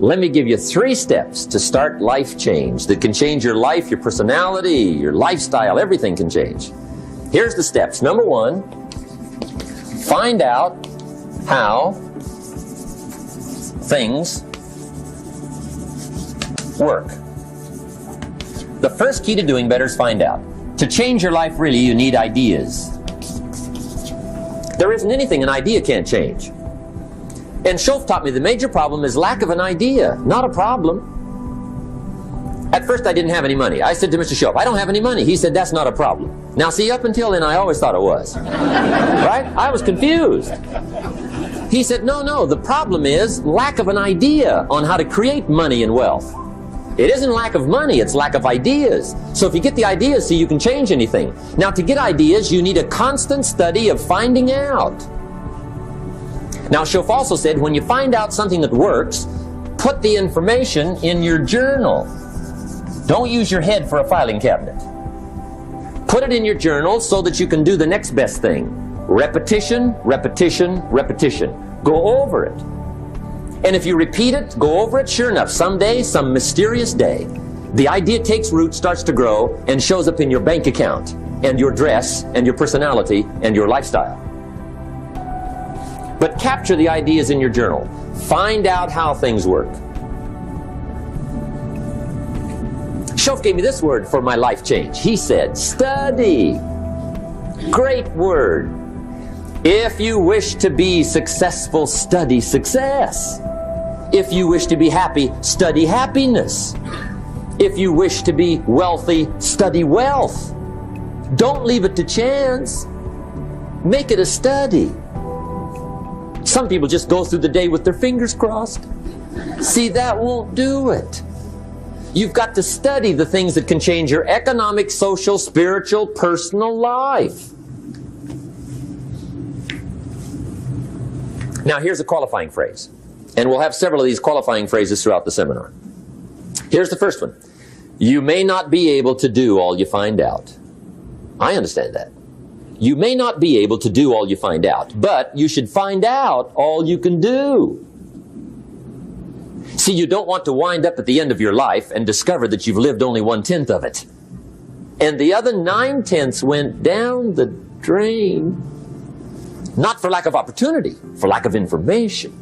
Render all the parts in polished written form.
Let me give you 3 steps to start life change that can change your life, your personality, your lifestyle, everything can change. Here's the steps. Number 1, find out how things work. The first key to doing better is find out. To change your life, really, you need ideas. There isn't anything an idea can't change. And Schoaf taught me the major problem is lack of an idea, not a problem. At first I didn't have any money. I said to Mr. Schoaf, I don't have any money. He said, that's not a problem. Now see, up until then I always thought it was. Right? I was confused. He said, no, the problem is lack of an idea on how to create money and wealth. It isn't lack of money, it's lack of ideas. So if you get the ideas, see, you can change anything. Now to get ideas, you need a constant study of finding out. Now, Schoaf also said, when you find out something that works, put the information in your journal. Don't use your head for a filing cabinet. Put it in your journal so that you can do the next best thing. Repetition, repetition, repetition. Go over it. And if you repeat it, go over it, sure enough, someday, some mysterious day, the idea takes root, starts to grow, and shows up in your bank account, and your dress, and your personality, and your lifestyle. But capture the ideas in your journal. Find out how things work. Schoaf gave me this word for my life change. He said, study. Great word. If you wish to be successful, study success. If you wish to be happy, study happiness. If you wish to be wealthy, study wealth. Don't leave it to chance. Make it a study. Some people just go through the day with their fingers crossed. See, that won't do it. You've got to study the things that can change your economic, social, spiritual, personal life. Now, here's a qualifying phrase. And we'll have several of these qualifying phrases throughout the seminar. Here's the first one. You may not be able to do all you find out. I understand that. You may not be able to do all you find out, but you should find out all you can do. See, you don't want to wind up at the end of your life and discover that you've lived only 1/10 of it. And the other 9/10 went down the drain. Not for lack of opportunity, for lack of information.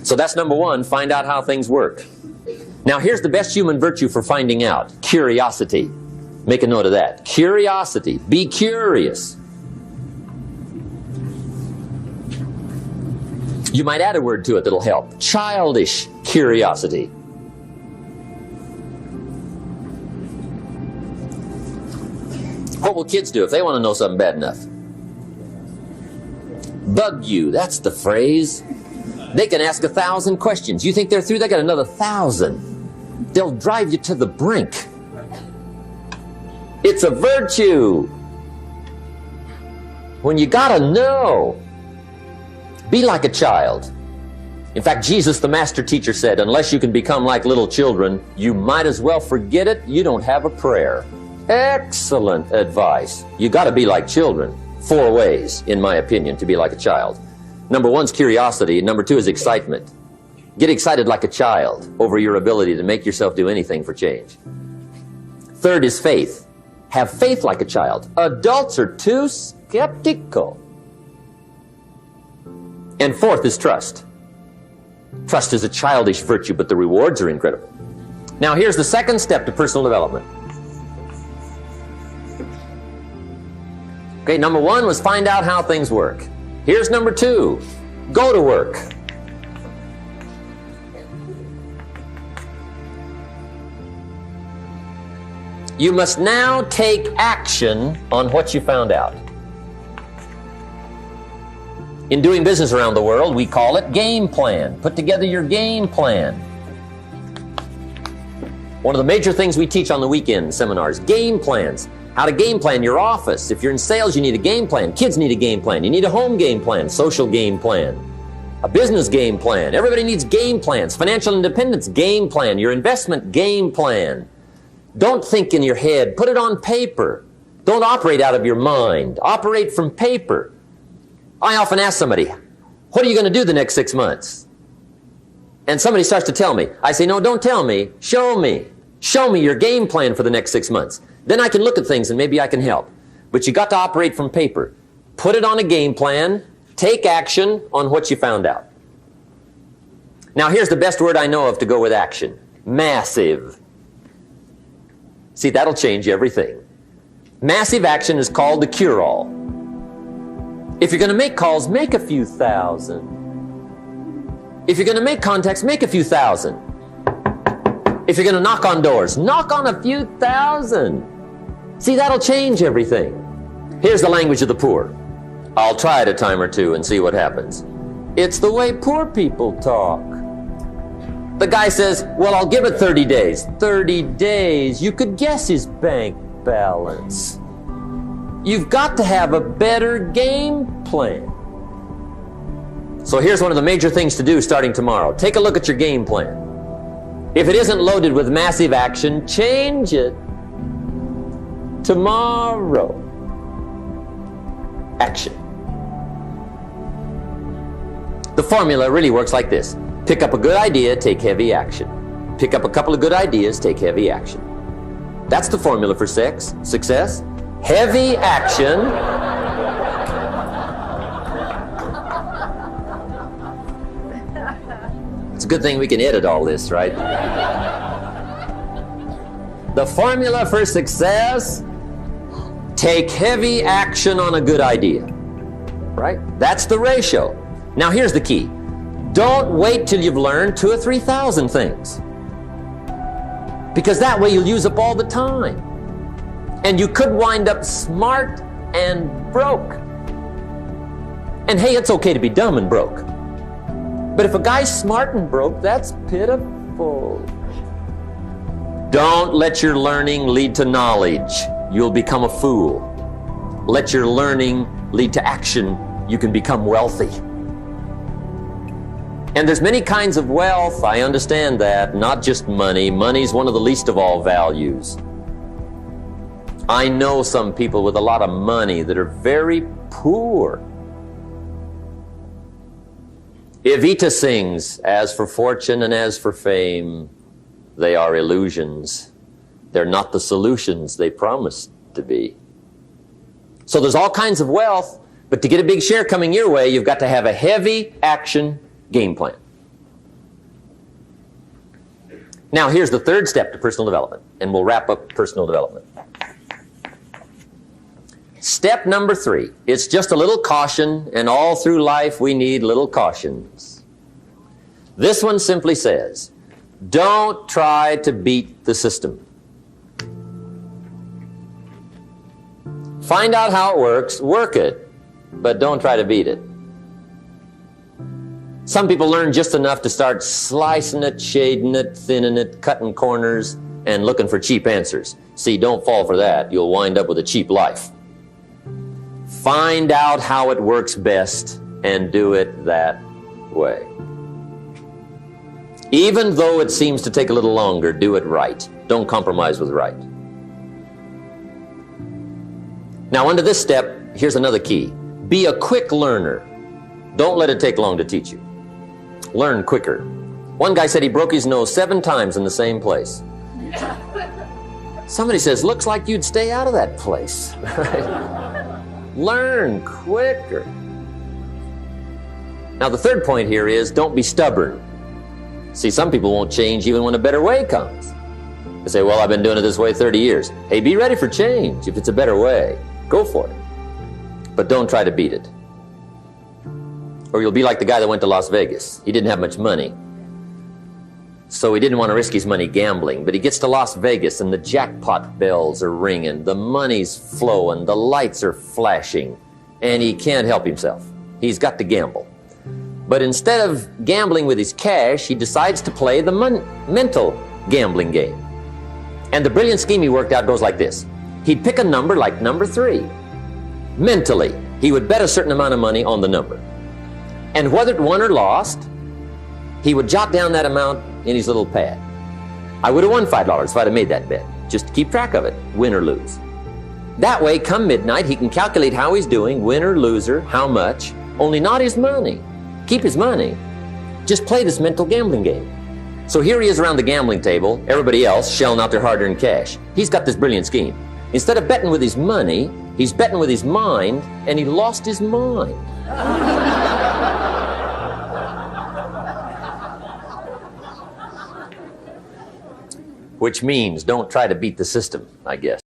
So that's number 1, find out how things work. Now here's the best human virtue for finding out. Curiosity. Make a note of that. Curiosity. Be curious. You might add a word to it that'll help. Childish curiosity. What will kids do if they want to know something bad enough? Bug you. That's the phrase. They can ask 1,000 questions. You think they're through? They got another 1,000. They'll drive you to the brink. It's a virtue. When you gotta know, be like a child. In fact, Jesus, the master teacher, said, unless you can become like little children, you might as well forget it. You don't have a prayer. Excellent advice. You gotta be like children. 4 ways, in my opinion, to be like a child. Number 1 is curiosity. Number 2 is excitement. Get excited like a child over your ability to make yourself do anything for change. 3rd is faith. Have faith like a child. Adults are too skeptical. And 4th is trust. Trust is a childish virtue, but the rewards are incredible. Now here's the 2nd step to personal development. Okay, number 1 was find out how things work. Here's number 2. Go to work. You must now take action on what you found out. In doing business around the world, we call it game plan. Put together your game plan. One of the major things we teach on the weekend seminars, game plans. How to game plan your office. If you're in sales, you need a game plan. Kids need a game plan. You need a home game plan, social game plan, a business game plan. Everybody needs game plans. Financial independence, game plan. Your investment, game plan. Don't think in your head. Put it on paper. Don't operate out of your mind. Operate from paper. I often ask somebody, what are you going to do the next 6 months? And somebody starts to tell me. I say, no, don't tell me. Show me. Show me your game plan for the next 6 months. Then I can look at things and maybe I can help. But you got to operate from paper. Put it on a game plan. Take action on what you found out. Now here's the best word I know of to go with action. Massive. See, that'll change everything. Massive action is called the cure-all. If you're going to make calls, make a few thousand. If you're going to make contacts, make a few thousand. If you're going to knock on doors, knock on a few thousand. See, that'll change everything. Here's the language of the poor. I'll try it a time or two and see what happens. It's the way poor people talk. The guy says, well, I'll give it 30 days. 30 days. You could guess his bank balance. You've got to have a better game plan. So here's one of the major things to do starting tomorrow. Take a look at your game plan. If it isn't loaded with massive action, change it. Tomorrow. Action. The formula really works like this. Pick up a good idea, take heavy action. Pick up a couple of good ideas, take heavy action. That's the formula for success. Heavy action. It's a good thing we can edit all this, right? The formula for success, take heavy action on a good idea, right? That's the ratio. Now here's the key. Don't wait till you've learned 2,000 or 3,000 things. Because that way you'll use up all the time. And you could wind up smart and broke. And hey, it's okay to be dumb and broke. But if a guy's smart and broke, that's pitiful. Don't let your learning lead to knowledge. You'll become a fool. Let your learning lead to action. You can become wealthy. And there's many kinds of wealth, I understand that, not just money. Money's one of the least of all values. I know some people with a lot of money that are very poor. Evita sings, as for fortune and as for fame, they are illusions. They're not the solutions they promised to be. So there's all kinds of wealth, but to get a big share coming your way, you've got to have a heavy action game plan. Now here's the third step to personal development, and we'll wrap up personal development. Step number 3, it's just a little caution, and all through life we need little cautions. This one simply says, don't try to beat the system. Find out how it works, work it, but don't try to beat it. Some people learn just enough to start slicing it, shading it, thinning it, cutting corners, and looking for cheap answers. See, don't fall for that. You'll wind up with a cheap life. Find out how it works best and do it that way. Even though it seems to take a little longer, do it right. Don't compromise with right. Now, under this step, here's another key. Be a quick learner. Don't let it take long to teach you. Learn quicker. One guy said he broke his nose 7 times in the same place. Somebody says, looks like you'd stay out of that place. Learn quicker. Now, the third point here is don't be stubborn. See, some people won't change even when a better way comes. They say, well, I've been doing it this way 30 years. Hey, be ready for change. If it's a better way, go for it. But don't try to beat it. Or you'll be like the guy that went to Las Vegas. He didn't have much money. So he didn't want to risk his money gambling, but he gets to Las Vegas and the jackpot bells are ringing, the money's flowing, the lights are flashing, and he can't help himself. He's got to gamble. But instead of gambling with his cash, he decides to play the mental gambling game. And the brilliant scheme he worked out goes like this. He'd pick a number like number 3. Mentally, he would bet a certain amount of money on the number. And whether it won or lost, he would jot down that amount in his little pad. I would have won $5 if I'd have made that bet, just to keep track of it, win or lose. That way, come midnight, he can calculate how he's doing, win or loser, how much, only not his money. Keep his money, Just play this mental gambling game. So here he is around the gambling table, everybody else shelling out their hard-earned cash. He's got this brilliant scheme. Instead of betting with his money, he's betting with his mind, and he lost his mind. Which means don't try to beat the system, I guess.